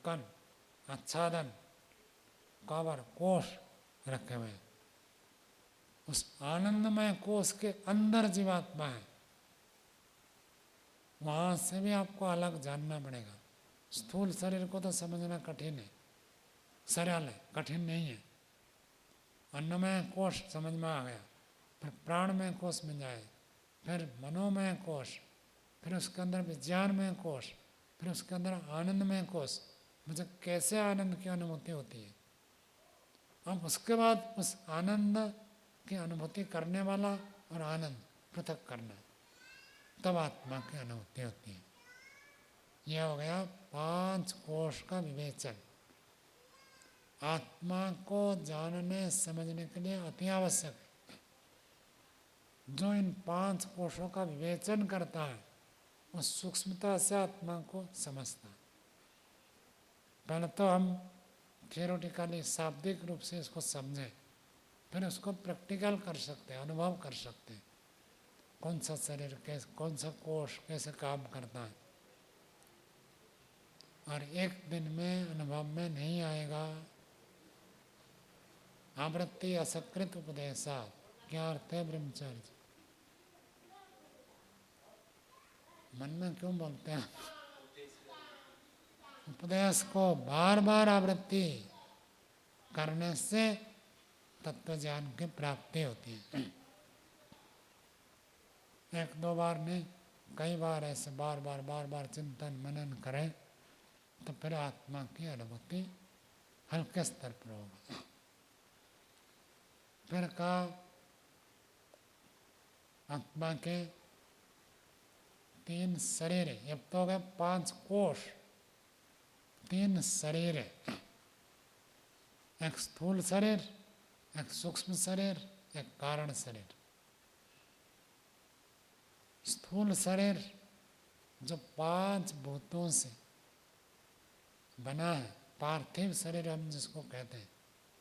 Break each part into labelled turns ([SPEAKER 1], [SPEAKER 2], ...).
[SPEAKER 1] ढक्कन, आच्छादन, कवर, कोष रखे हुए हैं। उस आनंदमय कोष के अंदर जीवात्मा है, वहां से भी आपको अलग जानना पड़ेगा। स्थूल शरीर को तो समझना कठिन है, सरल है, कठिन नहीं है। अन्नमय कोष समझ में आ गया, फिर प्राणमय कोष में जाए, फिर मनोमय कोष, फिर उसके अंदर विज्ञानमय कोष, फिर उसके अंदर आनंदमय कोष। मुझे कैसे आनंद की अनुभूति होती है, अब उसके बाद उस आनंद की अनुभूति करने वाला और आनंद पृथक करना, तब आत्मा की अनुभूति होती है। यह हो गया 5 कोष का विवेचन। आत्मा को जानने समझने के लिए अति आवश्यक है। जो इन 5 कोषों का विवेचन करता है, उस सूक्ष्मता से आत्मा को समझता है। पहले तो हम थियोरेटिकली शाब्दिक रूप से इसको समझें, फिर उसको प्रैक्टिकल कर सकते हैं, अनुभव कर सकते हैं। कौन सा शरीर कैसे, कौन सा कोष कैसे काम करता है। और एक दिन में अनुभव में नहीं आएगा। आवृत्ति असकृत उपदेशा, क्या अर्थ है ब्रह्मचर्य? मन में क्यों बोलते हैं? उपदेश को बार बार आवृत्ति करने से तत्व ज्ञान की प्राप्ति होती है। एक दो बार नहीं, कई बार ऐसे बार बार चिंतन मनन करें तो फिर आत्मा की अनुभूति हल्के स्तर पर होगा। फिर कहा आत्मा के 3 शरीर है, अब तो हो गए 5 कोष, 3 शरीर है। एक स्थूल शरीर, एक सूक्ष्म शरीर, एक कारण शरीर। स्थूल शरीर जो 5 भूतों से बना है, पार्थिव शरीर हम जिसको कहते हैं,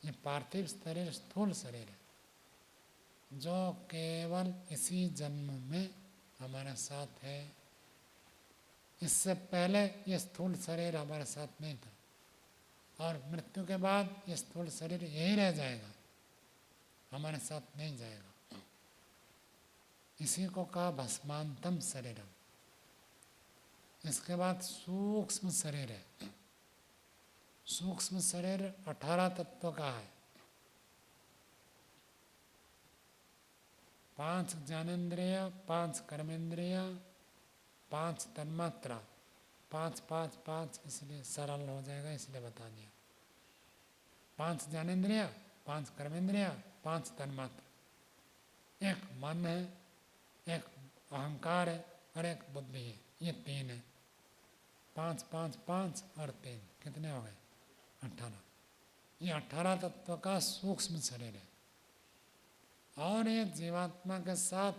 [SPEAKER 1] ये पार्थिव शरीर स्थूल शरीर है, जो केवल इसी जन्म में हमारे साथ है। इससे पहले ये स्थूल शरीर हमारे साथ नहीं था, और मृत्यु के बाद ये स्थूल शरीर यही रह जाएगा, हमारे साथ नहीं जाएगा। इसी को कहा भस्मांतम शरीरम। इसके बाद सूक्ष्म शरीर है। सूक्ष्म शरीर 18 तत्व का है। 5 ज्ञानेन्द्रिय, 5 कर्मेंद्रिय, 5 तन्मात्रा, 5 5 5, इसलिए सरल हो जाएगा इसलिए बता दिया। 5 ज्ञानेन्द्रिय, 5 कर्मेंद्रिय, 5 तन्मात्रा, एक मन है, एक अहंकार है और एक बुद्धि है। ये 3 है। 5 5 5 और 3 कितने हो गए? 18। ये 18 तत्व का सूक्ष्म शरीर है। और ये जीवात्मा के साथ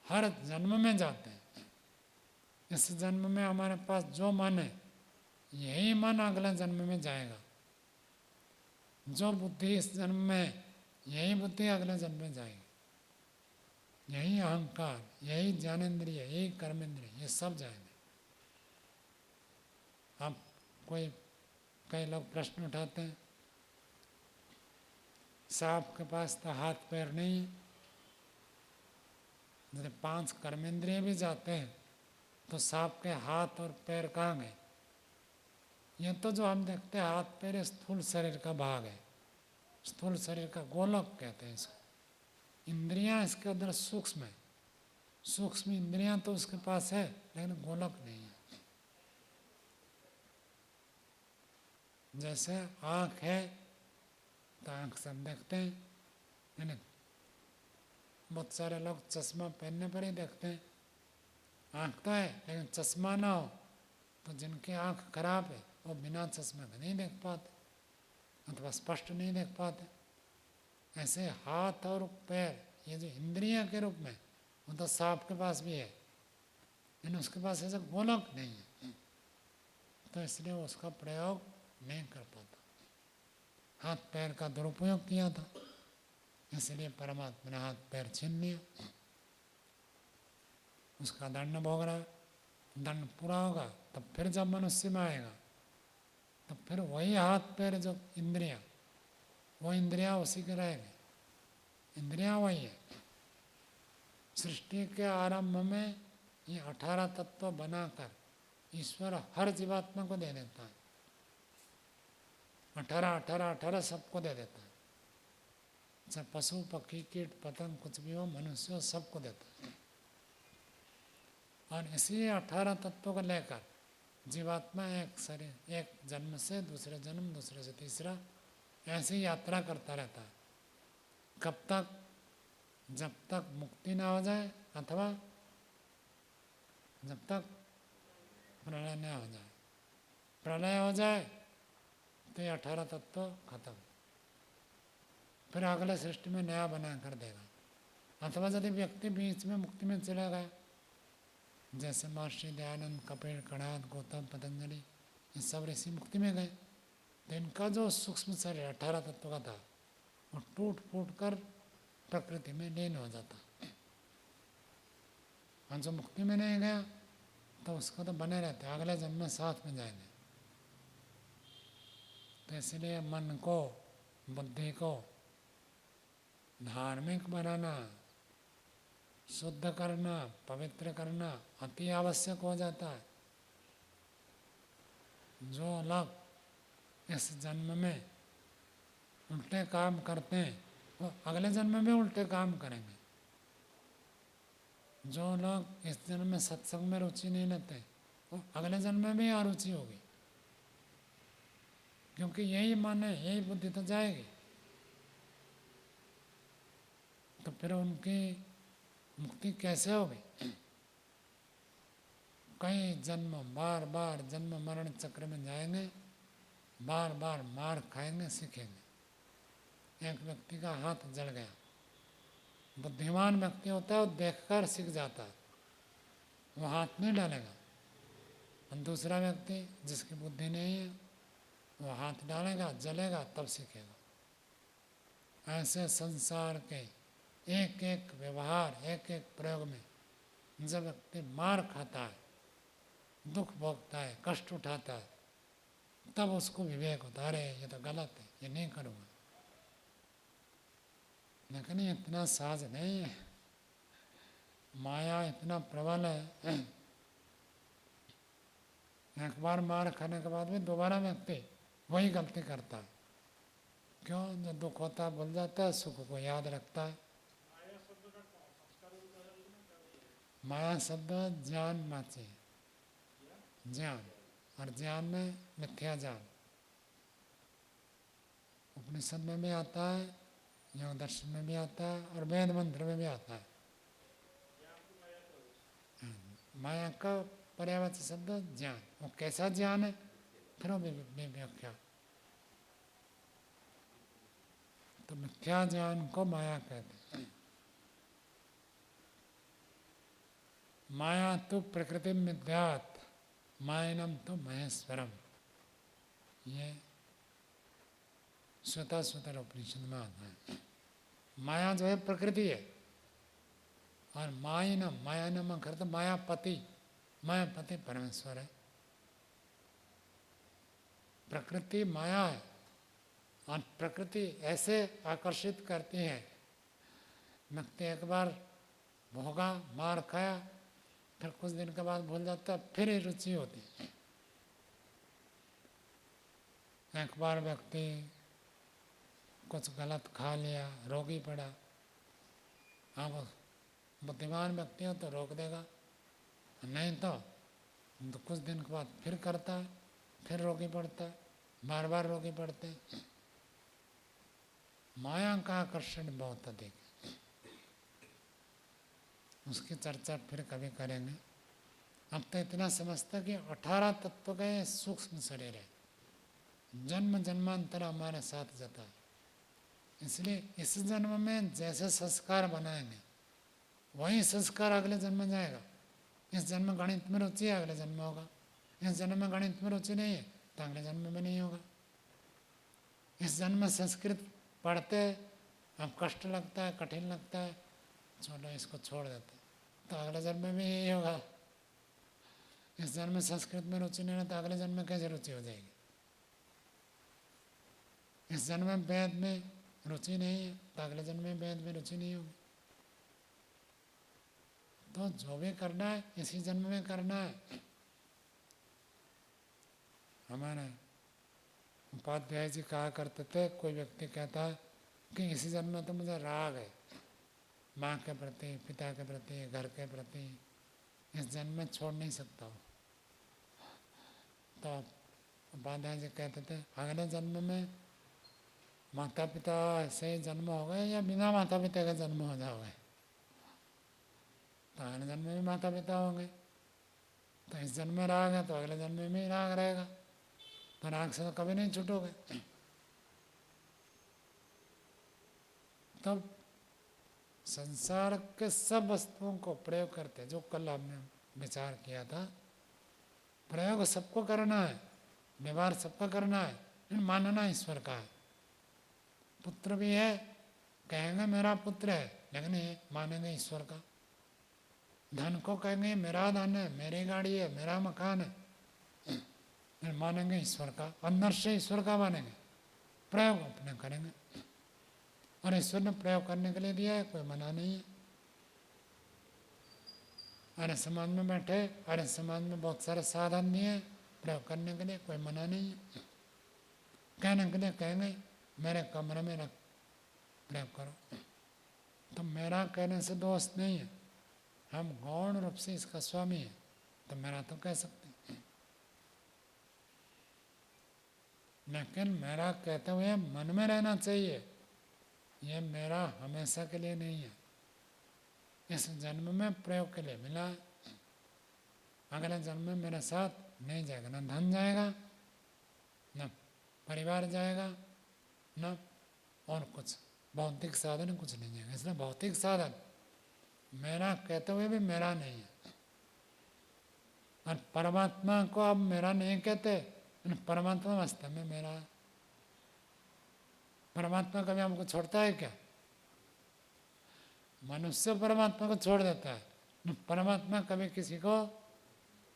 [SPEAKER 1] हर जन्म में जाते हैं। इस जन्म में हमारे पास जो मन है, यही मन अगले जन्म में जाएगा। जो बुद्धि इस जन्म में है, यही बुद्धि अगले जन्म में जाएगी। यही अहंकार, यही ज्ञानेन्द्रिय, यही कर्मेंद्रिय, ये सब जाएंगे। अब कई लोग प्रश्न उठाते हैं, सांप के पास तो हाथ पैर नहीं है, जैसे 5 कर्मेंद्रिय भी जाते हैं तो सांप के हाथ और पैर कहाँ गए? ये तो जो हम देखते हैं हाथ पैर स्थूल शरीर का भाग है, स्थूल शरीर का गोलक कहते हैं इसको। इंद्रियां इसके अंदर सूक्ष्म है, सूक्ष्म इंद्रियां तो उसके पास है, लेकिन गोलक नहीं है। जैसे आँख है तो आँख से हम देखते हैं, है ना? बहुत सारे लोग चश्मा पहनने पर ही देखते हैं। आँख तो है लेकिन चश्मा ना हो तो जिनकी आँख खराब है वो बिना चश्मे के नहीं देख पाते, अथवा स्पष्ट नहीं देख पाते। ऐसे हाथ और पैर, ये जो इंद्रिया के रूप में, वो तो सांप के पास भी है, लेकिन उसके पास ऐसा गोलक नहीं है, तो इसलिए उसका प्रयोग नहीं कर पाता। हाथ पैर का दुरुपयोग किया था, इसलिए परमात्मा ने हाथ पैर छीन लिया। उसका दंड भोग रहा है। दंड पूरा होगा तब फिर जब मनुष्य में आएगा तो फिर वही हाथ पैर जो इंद्रियां, वो इंद्रियां उसी के रहेंगे, इंद्रियां वही है। सृष्टि के आरंभ में ये 18 तत्व बनाकर ईश्वर हर जीवात्मा को दे देता है, 18 18 18 सबको दे देता है, चाहे पशु पक्षी कीट पतंग कुछ भी हो, मनुष्य हो, सबको देता है। और इसी 18 तत्वों को लेकर जीवात्मा एक शरीर, एक जन्म से दूसरे जन्म, दूसरे से तीसरा, ऐसी यात्रा करता रहता है। कब तक? जब तक मुक्ति ना हो जाए अथवा जब तक प्रलय न हो जाए। प्रलय हो जाए तो ये 18 तत्व खत्म, फिर अगले सृष्टि में नया बना कर देगा। अथवा यदि व्यक्ति बीच में मुक्ति में चला गया, जैसे महर्षि दयानंद, कपिल, कणाद, गौतम, पतंजलि, ये सब ऋषि मुक्ति में गए, तो इनका जो सूक्ष्म शरीर 18 तत्व का था वो टूट फूट कर प्रकृति में लीन हो जाता। और जो मुक्ति में नहीं गया तो उसको तो बने रहते, अगले जन्म में साथ में जाएंगे। तो इसलिए मन को, बुद्धि को धार्मिक बनाना, शुद्ध करना, पवित्र करना अति आवश्यक हो जाता है। जो लोग इस जन्म में उल्टे काम करते हैं वो अगले जन्म में उल्टे काम करेंगे। जो लोग इस जन्म में सत्संग में रुचि नहीं लेते वो अगले जन्म में भी अरुचि होगी, क्योंकि यही मन है, यही बुद्धि तो जाएगी। तो फिर उनकी मुक्ति कैसे होगी? कई जन्म, बार बार जन्म मरण चक्र में जाएंगे, बार बार मार खाएंगे, सीखेंगे। एक व्यक्ति का हाथ जल गया, बुद्धिमान व्यक्ति होता है वो देखकर सीख जाता है, वो हाथ नहीं डालेगा। और दूसरा व्यक्ति जिसकी बुद्धि नहीं है वो हाथ डालेगा, जलेगा, तब सीखेगा। ऐसे संसार के एक एक व्यवहार, एक एक प्रयोग में जब व्यक्ति मार खाता है, दुख भोगता है, कष्ट उठाता है, तब उसको विवेक होता है, अरे ये तो गलत है, ये नहीं करूँगा। लेकिन इतना सहज नहीं है, माया इतना प्रबल है। एक बार मार खाने के बाद भी दोबारा व्यक्ति वही गलती करता है। क्यों? जो दुख होता है भूल जाता है, सुख को याद रखता है। माया शब्द ज्ञान माचे, ज्ञान, और ज्ञान में मिथ्या ज्ञान उपनिषद में भी आता है, योग दर्शन में भी आता है, और वेद मंत्र में भी आता है। माया का पर्यायवाची शब्द ज्ञान। वो कैसा ज्ञान है? फिर वो व्याख्या। तो मिथ्या ज्ञान को माया कहते हैं। माया तो प्रकृति मिथ्यात्, मायनम तो महेश्वरम। ये स्वतः स्वतः उपनिषद में आता है। माया जो है प्रकृति है, और मायनम, मायानम अर्थ मायापति, मायापति परमेश्वर है। प्रकृति माया है, और प्रकृति ऐसे आकर्षित करती है, व्यक्ति एक बार भोगा, मार खाया, फिर कुछ दिन के बाद भूल जाता है, फिर ही रुचि होती है। एक बार व्यक्ति कुछ गलत खा लिया, रोगी पड़ा, अब बुद्धिमान व्यक्ति हो तो रोक देगा, नहीं तो कुछ दिन के बाद फिर करता है, फिर रोगी पड़ता है, बार बार रोगी पड़ते हैं। माया का आकर्षण बहुत अधिक है, उसकी चर्चा फिर कभी करेंगे। अब तो इतना समझता कि 18 तत्व का ये सूक्ष्म शरीर है, जन्म जन्मांतर हमारे साथ जाता है। इसलिए इस जन्म में जैसे संस्कार बनाएंगे वही संस्कार अगले जन्म में जाएगा। इस जन्म में गणित में रुचि है, अगले जन्म में होगा। इस जन्म में गणित में रुचि नहीं है तो अगले जन्म में नहीं होगा। इस जन्म में संस्कृत पढ़ते अब कष्ट लगता है, कठिन लगता है, छोड़ो, इसको छोड़ देते, तो अगले जन्म में भी यही होगा। इस जन्म में संस्कृत में रुचि नहीं है तो अगले जन्म में कैसे रुचि हो जाएगी? इस जन्म में वेद में रुचि नहीं है तो अगले जन्म में वेद में रुचि नहीं होगी। तो जो भी करना है इसी जन्म में करना है। हमारे उपाध्याय जी कहा करते थे, कोई व्यक्ति कहता है कि इसी जन्म में तो मुझे राग है माँ के प्रति, पिता के प्रति, घर के प्रति, इस जन्म में छोड़ नहीं सकता हूँ। तो उपाध्याय जी कहते थे अगले जन्म में माता पिता से जन्म हो गए या बिना माता पिता के जन्म हो जाओगे, तो अगले जन्म में भी माता पिता होंगे। तो इस जन्म में राग है तो अगले जन्म में भी राग रहेगा, तो राग से तो कभी नहीं छूटोगे। तब संसार के सब वस्तुओं को प्रयोग करते, जो कल हमने विचार किया था, प्रयोग सबको करना है, व्यवहार सबका करना है, लेकिन मानना ईश्वर का है। पुत्र भी है, कहेंगे मेरा पुत्र है, लेकिन ये मानेंगे ईश्वर का। धन को कहेंगे मेरा धन है, मेरी गाड़ी है, मेरा मकान है, फिर मानेंगे ईश्वर का, अंदर से ईश्वर का मानेंगे, प्रयोग अपने करेंगे। और ईश्वर ने प्रयोग करने के लिए दिया है, कोई मना नहीं है। अरे समाज में बैठे, अरे समाज में बहुत सारे साधन दिए प्रयोग करने के लिए, कोई मना नहीं है। कहने के लिए कहेंगे मेरे कमरे में रख प्रयोग करो, तो मेरा कहने से दोष नहीं है, हम गौण रूप से इसका स्वामी है, तो मेरा तो कह सकते हैं। लेकिन मेरा कहते हुए मन में रहना चाहिए, ये मेरा हमेशा के लिए नहीं है, इस जन्म में प्रयोग के लिए मिला है, अगले जन्म में मेरे साथ नहीं जाएगा, न धन जाएगा, न परिवार जाएगा, न और कुछ भौतिक साधन कुछ नहीं जाएगा। इसलिए भौतिक साधन मेरा कहते हुए भी मेरा नहीं है। और परमात्मा को अब मेरा नहीं कहते, परमात्मा वास्तव में मेरा है। परमात्मा कभी हमको छोड़ता है क्या? मनुष्य परमात्मा को छोड़ देता है, परमात्मा कभी किसी को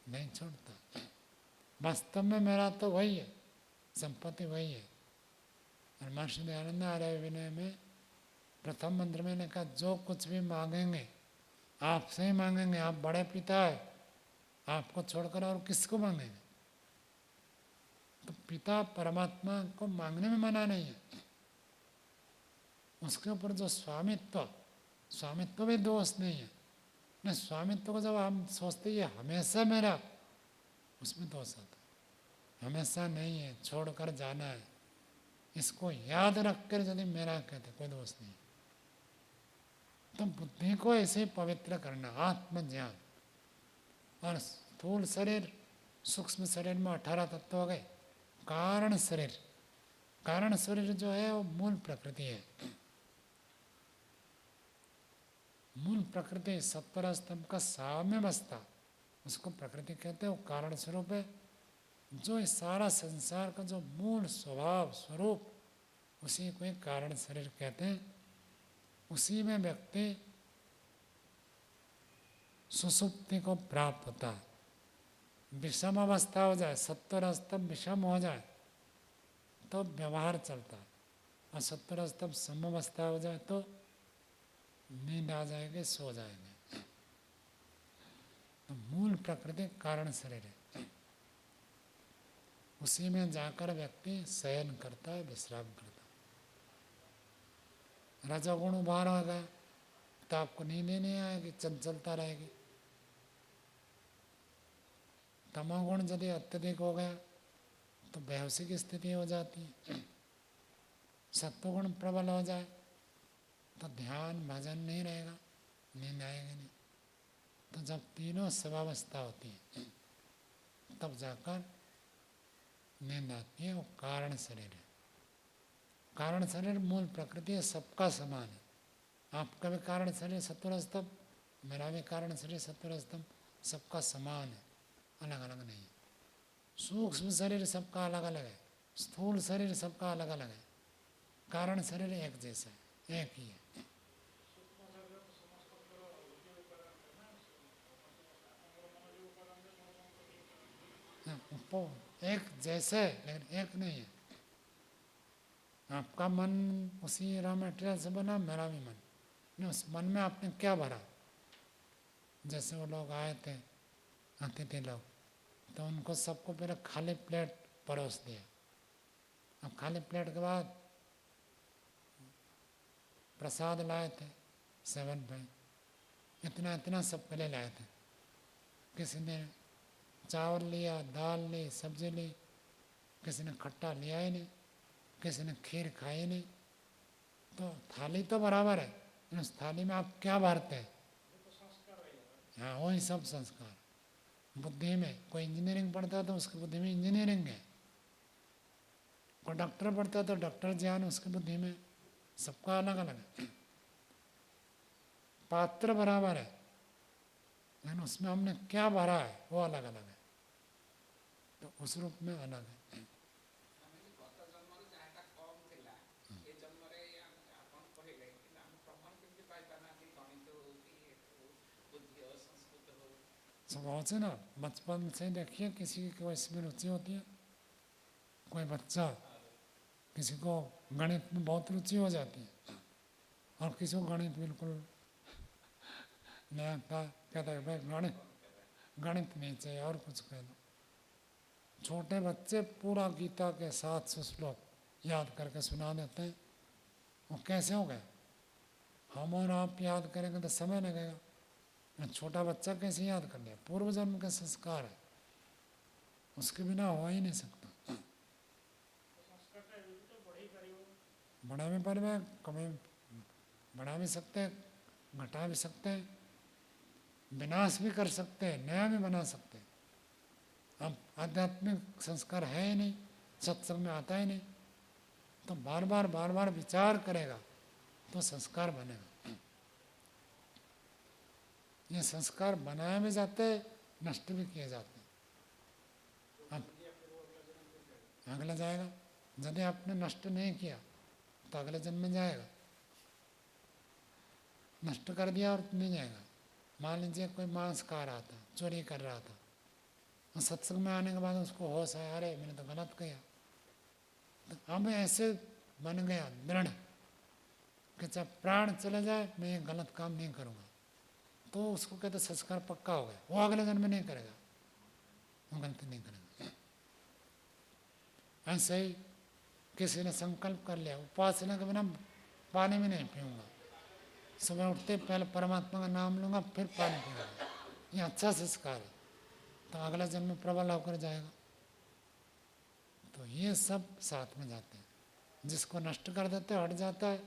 [SPEAKER 1] नहीं छोड़ता। वास्तव में मेरा तो वही है, संपत्ति वही है। और महर्षि दयानंद आर्य विनय में प्रथम मंत्र में ने कहा जो कुछ भी मांगेंगे आपसे ही मांगेंगे, आप बड़े पिता है, आपको छोड़कर और किसको मांगेंगे? तो पिता परमात्मा को मांगने में मना नहीं है, उसके ऊपर जो स्वामित्व भी दोष नहीं है। न स्वामित्व को जब हम सोचते ये हमेशा मेरा, उसमें दोष आता है। हमेशा नहीं है, छोड़कर जाना है, इसको याद रखकर यदि मेरा कहते कोई दोष नहीं। तो बुद्धि को ऐसे पवित्र करना, आत्मज्ञान। और स्थूल शरीर, सूक्ष्म शरीर में 18 तत्व हो गए। कारण शरीर जो है वो मूल प्रकृति है। मूल प्रकृति सत्वर स्तंभ का साम्यावस्था, उसको प्रकृति कहते हैं, वो कारण स्वरूप है। जो इस सारा संसार का जो मूल स्वभाव स्वरूप, उसी को एक कारण शरीर कहते हैं। उसी में व्यक्ति सुसुप्ति को प्राप्त होता है। विषम अवस्था हो जाए, सत्वर स्तंभ विषम हो जाए तो व्यवहार चलता है, और सत्वर स्तंभ सम अवस्था हो जाए तो नींद आ जाएगी, सो जाएंगे। तो मूल प्रकृति कारण शरीर है, उसी में जाकर व्यक्ति शयन करता है, विश्राम करता है। रजोगुण उभार हो गया तो आपको नींद ही नहीं आएगी, चंचलता रहेगी। तमोगुण यदि अत्यधिक हो गया तो बेहोशी की स्थिति हो जाती है। सत्वगुण प्रबल हो जाए तो ध्यान भजन नहीं रहेगा, नींद आएगी नहीं। तो जब तीनों सवावस्था होती है तब जाकर नींद आती है। वो कारण शरीर है। कारण शरीर मूल प्रकृति है, सबका समान है। आपका भी कारण शरीर सत्वर स्तंभ, मेरा भी कारण शरीर सत्वर स्तंभ, सबका समान है, अलग अलग नहीं। सूक्ष्म शरीर सबका अलग अलग है, स्थूल शरीर सबका अलग अलग है, कारण शरीर एक जैसा है, एक ही है। एक जैसे है लेकिन एक नहीं है। आपका मन उसी रॉ मटेरियल से बना, मेरा भी मन नहीं, उस मन में आपने क्या भरा। जैसे वो लोग आए थे, अतिथि लोग, तो उनको सबको पहले खाली प्लेट परोस दिया। अब खाली प्लेट के बाद प्रसाद लाए थे 7 पे, इतना इतना सब पहले लाए थे। किसी ने चावल लिया, दाल ली, सब्जी ली, किसी ने खट्टा लिया ही नहीं, किसी ने खीर खाई नहीं। तो थाली तो बराबर है, उस थाली में आप क्या भरते हैं? हाँ, वही सब संस्कार। बुद्धि में कोई इंजीनियरिंग पढ़ता है तो उसकी बुद्धि में इंजीनियरिंग है, कोई डॉक्टर पढ़ता है तो डॉक्टर ज्ञान उसकी बुद्धि में, सबका अलग अलग है। पात्र बराबर है, लेकिन उसमें हमने क्या भरा है वो अलग अलग है, तो उस रूप में अलग है। स्वभाव से ना बचपन से देखिए, किसी की कोई इसमें रुचि होती है, कोई बच्चा, किसी को गणित में बहुत रुचि हो जाती है और किसी को गणित बिल्कुल नहीं आता, कहता है भाई गणित नहीं चाहिए और कुछ कह दो। छोटे बच्चे पूरा गीता के 700 श्लोक याद करके सुना देते हैं। वो कैसे हो गए? हम और आप याद करेंगे तो समय लगेगा, छोटा बच्चा कैसे याद कर लिया? पूर्व जन्म के संस्कार है, उसके बिना हो ही नहीं सकता। बड़ा भी परिवार कभी बढ़ा भी सकते हैं, घटा भी सकते हैं, विनाश भी कर सकते हैं, नया भी बना सकते हैं। अब आध्यात्मिक संस्कार है ही नहीं, सत्संग में आता ही नहीं, तो बार बार विचार करेगा तो संस्कार बनेगा। ये संस्कार बनाए भी जाते, नष्ट भी किए जाते हैं। अब अगला जाएगा, यदि आपने नष्ट नहीं किया तो अगले जन्म में जाएगा, नष्ट कर दिया और नहीं जाएगा। मान लीजिए कोई मांस खा रहा था, चोरी कर रहा था, और सत्संग में आने के बाद उसको होश आया, अरे मैंने तो गलत किया, तो अब ऐसे बन गया दृढ़ कि चाहे प्राण चले जाए मैं ये गलत काम नहीं करूँगा, तो उसको कहते संस्कार पक्का हो गया, वो अगले जन्म में नहीं करेगा, वो गलती नहीं करेगा। ऐसे ही किसी ने संकल्प कर लिया उपासना के बिना पानी भी नहीं पीऊँगा, सुबह उठते पहले परमात्मा का नाम लूँगा फिर पानी पीऊँगा, ये अच्छा संस्कार है, तो अगला जन्म में प्रबल होकर जाएगा। तो ये सब साथ में जाते हैं, जिसको नष्ट कर देते हट जाता है,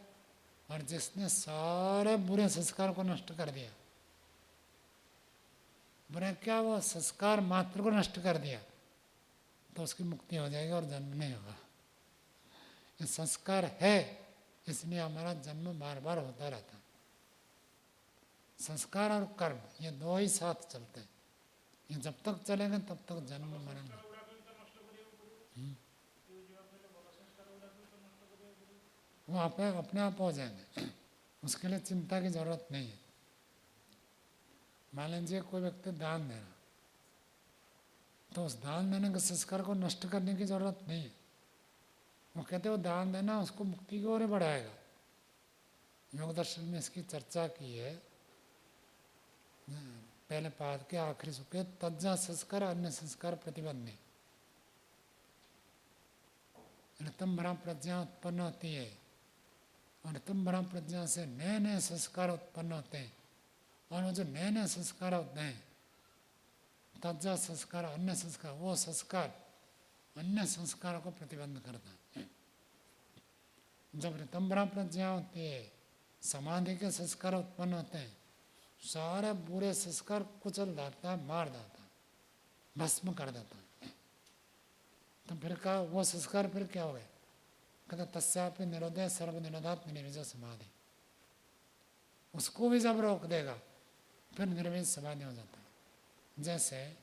[SPEAKER 1] और जिसने सारे बुरे संस्कार को नष्ट कर दिया, बुरे क्या, वो संस्कार मात्र को नष्ट कर दिया, तो उसकी मुक्ति हो जाएगी और जन्म नहीं होगा। ये संस्कार है, इसलिए हमारा जन्म बार बार होता रहता है। संस्कार और कर्म ये दो ही साथ चलते हैं, ये जब तक चलेंगे तब तक जन्म मरण। वो अपने आप हो जाएंगे, उसके लिए चिंता की जरूरत नहीं है। मान लीजिए कोई व्यक्ति दान दे रहा, तो उस दान देने के संस्कार को नष्ट करने की जरूरत नहीं है। वो कहते हो दान देना उसको मुक्ति की ओर ही बढ़ाएगा। योग दर्शन में इसकी चर्चा की है, पहले पाद के आखिरी सुखे तज्जा संस्कार अन्य संस्कार प्रतिबंधी। ऋतम ब्रह्म प्रज्ञा उत्पन्न होती है, और ऋतम ब्रह्म प्रज्ञा से नए नए संस्कार उत्पन्न होते हैं, और वो जो नए नए संस्कार होते हैं तज्जा संस्कार अन्य संस्कार, वो संस्कार अन्य संस्कारों को प्रतिबंध करता है। जब ऋतम ब्रह्म प्रज्ञा होती है, समाधि के संस्कार उत्पन्न होते हैं, सारे बुरे संस्कार कुचल देता है, मार देता है, भस्म कर देता है। तो फिर कहा वो संस्कार फिर क्या हो गए? कहते तस्यापि निरोधे सर्व निरोधात् निर्विज समाधि। उसको भी जब रोक देगा फिर निर्विज समाधि हो जाता है। जैसे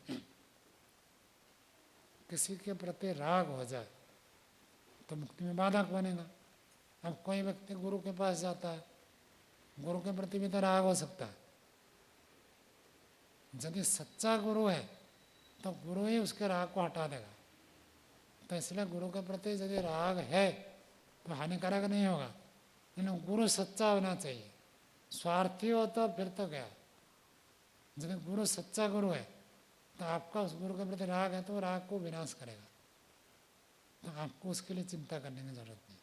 [SPEAKER 1] किसी के प्रति राग हो जाए तो मुक्ति में बाधक बनेगा। अब कोई व्यक्ति गुरु के पास जाता है, गुरु के प्रति भी तो राग हो सकता है। यदि सच्चा गुरु है तो गुरु ही उसके राग को हटा देगा। तो इसलिए गुरु के प्रति यदि राग है तो हानिकारक नहीं होगा। लेकिन गुरु सच्चा होना चाहिए। स्वार्थी हो तो फिर तो क्या, यदि गुरु सच्चा गुरु है तो आपका उस गुरु के प्रति राग है तो राग को विनाश करेगा, तो आपको उसके लिए चिंता करने की जरूरत नहीं।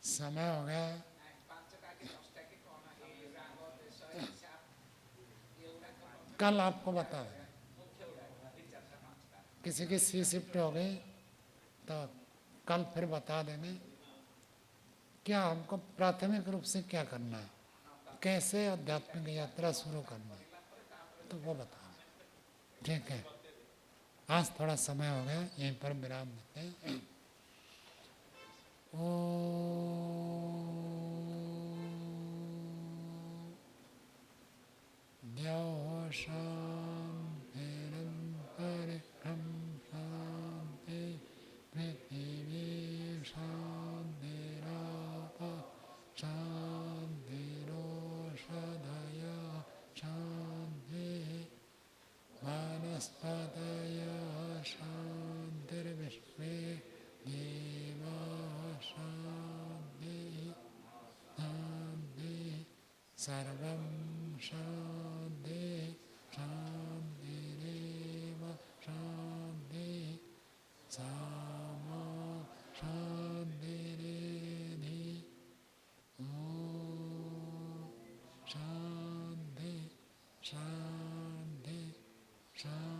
[SPEAKER 1] समय हो गया। कल आपको बता, किसी की सी शिफ्ट हो गई तो कल फिर बता देंगे क्या हमको प्राथमिक रूप से क्या करना है, कैसे आध्यात्मिक यात्रा शुरू करना है, तो वो बता। ठीक है, आज थोड़ा समय हो गया, यहीं पर विराम देते हैं। द्यौः शान्तिरन्तरिक्षं शान्ति पृथिवी शान्तिरापः शान्तिरोषधयः शान्तिः वनस्पतयः शान्तिर्विश्वे देवाः शान्तिः शान्तिः सर्वं शान्तिः शान्तिरेव शान्तिः सामा शान्तिरेधि। ॐ शान्ति शान्ति शान्ति।